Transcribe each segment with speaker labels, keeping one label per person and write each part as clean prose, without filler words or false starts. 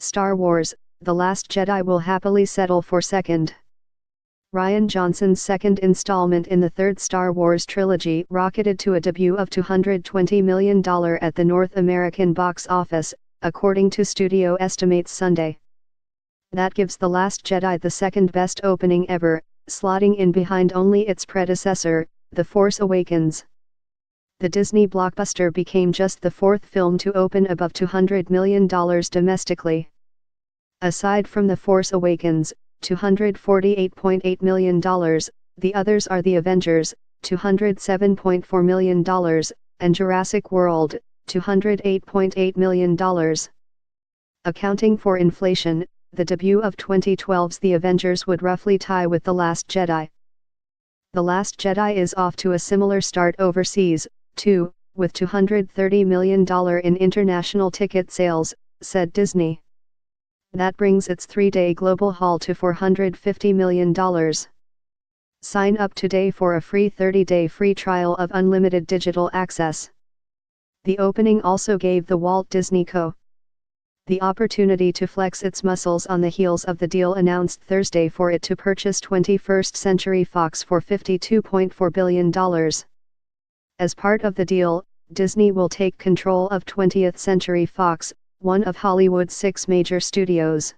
Speaker 1: Star Wars: The Last Jedi will happily settle for second. Rian Johnson's second installment in the third Star Wars trilogy rocketed to a debut of $220 million at the North American box office, according to studio estimates Sunday. That gives The Last Jedi the second best opening ever, slotting in behind only its predecessor, The Force Awakens. The Disney blockbuster became just the fourth film to open above $200 million domestically. Aside from The Force Awakens, $248.8 million, the others are The Avengers, $207.4 million, and Jurassic World, $208.8 million. Accounting for inflation, the debut of 2012's The Avengers would roughly tie with The Last Jedi. The Last Jedi is off to a similar start overseas, too, with $230 million in international ticket sales, said Disney. That brings its three-day global haul to $450 million. Sign up today for a free 30-day free trial of unlimited digital access. The opening also gave the Walt Disney Co. the opportunity to flex its muscles on the heels of the deal announced Thursday for it to purchase 21st Century Fox for $52.4 billion. As part of the deal, Disney will take control of 20th Century Fox, one of Hollywood's 6 major studios.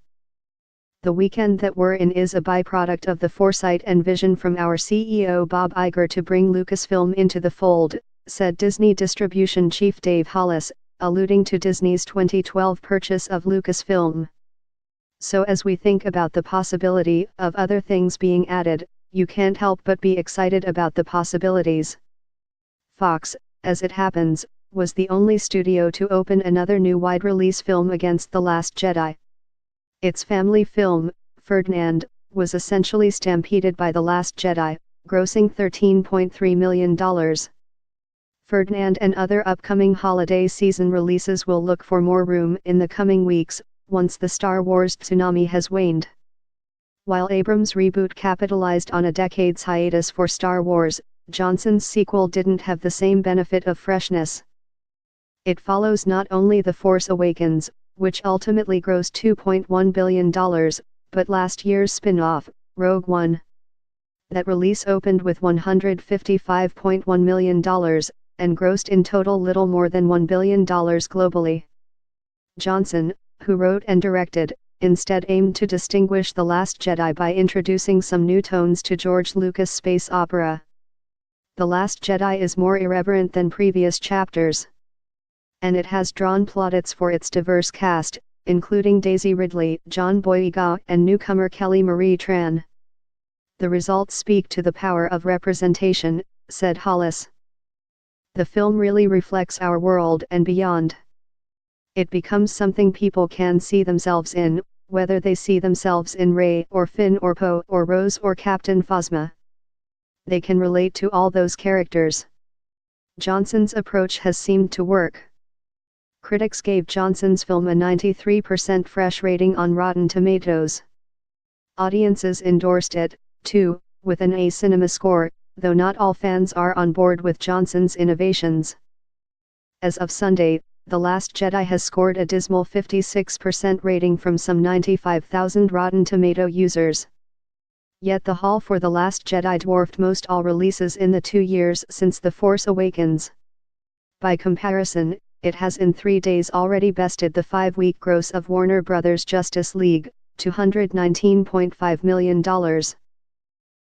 Speaker 1: The weekend that we're in is a byproduct of the foresight and vision from our CEO Bob Iger to bring Lucasfilm into the fold, said Disney distribution chief Dave Hollis, alluding to Disney's 2012 purchase of Lucasfilm. So as we think about the possibility of other things being added, you can't help but be excited about the possibilities. Fox, as it happens, was the only studio to open another new wide-release film against The Last Jedi. Its family film, Ferdinand, was essentially stampeded by The Last Jedi, grossing $13.3 million. Ferdinand and other upcoming holiday season releases will look for more room in the coming weeks, once the Star Wars tsunami has waned. While Abrams' reboot capitalized on a decade's hiatus for Star Wars, Johnson's sequel didn't have the same benefit of freshness. It follows not only The Force Awakens, which ultimately grossed $2.1 billion, but last year's spin-off, Rogue One. That release opened with $155.1 million, and grossed in total little more than $1 billion globally. Johnson, who wrote and directed, instead aimed to distinguish The Last Jedi by introducing some new tones to George Lucas' space opera. The Last Jedi is more irreverent than previous chapters. And it has drawn plaudits for its diverse cast, including Daisy Ridley, John Boyega, and newcomer Kelly Marie Tran. The results speak to the power of representation, said Hollis. The film really reflects our world and beyond. It becomes something people can see themselves in, whether they see themselves in Rey or Finn or Poe or Rose or Captain Phasma. They can relate to all those characters. Johnson's approach has seemed to work. Critics gave Johnson's film a 93% fresh rating on Rotten Tomatoes. Audiences endorsed it, too, with an A cinema score, though not all fans are on board with Johnson's innovations. As of Sunday, The Last Jedi has scored a dismal 56% rating from some 95,000 Rotten Tomato users. Yet the haul for The Last Jedi dwarfed most all releases in the 2 years since The Force Awakens. By comparison, it has in 3 days already bested the 5-week gross of Warner Bros. Justice League, $219.5 million.